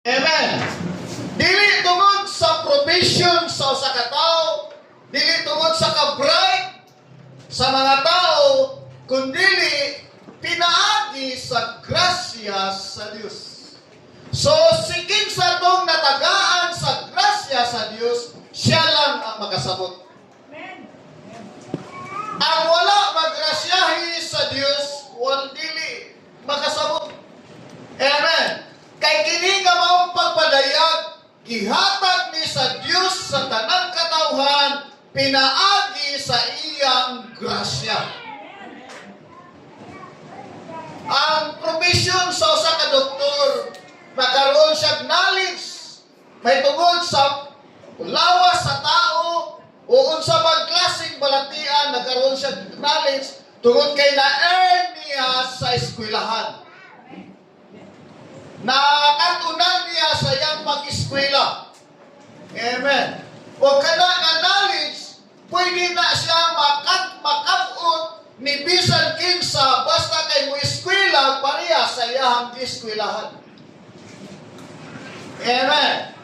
Amen. Dili tungod sa provision sa usa ka tawo, dili tungod sa kabright sa mga tao, kundi pinaagi sa grasya sa Dios. So, siking sa tong natagaan sa grasya sa Dios, siya lang ang makasabot. Ang wala magrasyahi sa Dios, wal dili makasabot. Amen. Kay kini nga maong pagpadayag, gihatag ni sa Dios sa tanang katawhan, pinaagi sa iyang grasya. Ang provision sa usa ka doktor, nagkaroon siya knowledge, may tungod sa lawas sa tao, o unsa man klaseng balatian, nagkaroon siya knowledge, tungod kay na-earn niya sa eskwelahan. Nakatunan niya sa iyang pag-eskwela. Amen. O kada nga knowledge, pwede na siya makabot ni bisan kinsa basta kay mo eskwela pareha sa iyang eskwelahan. Amen.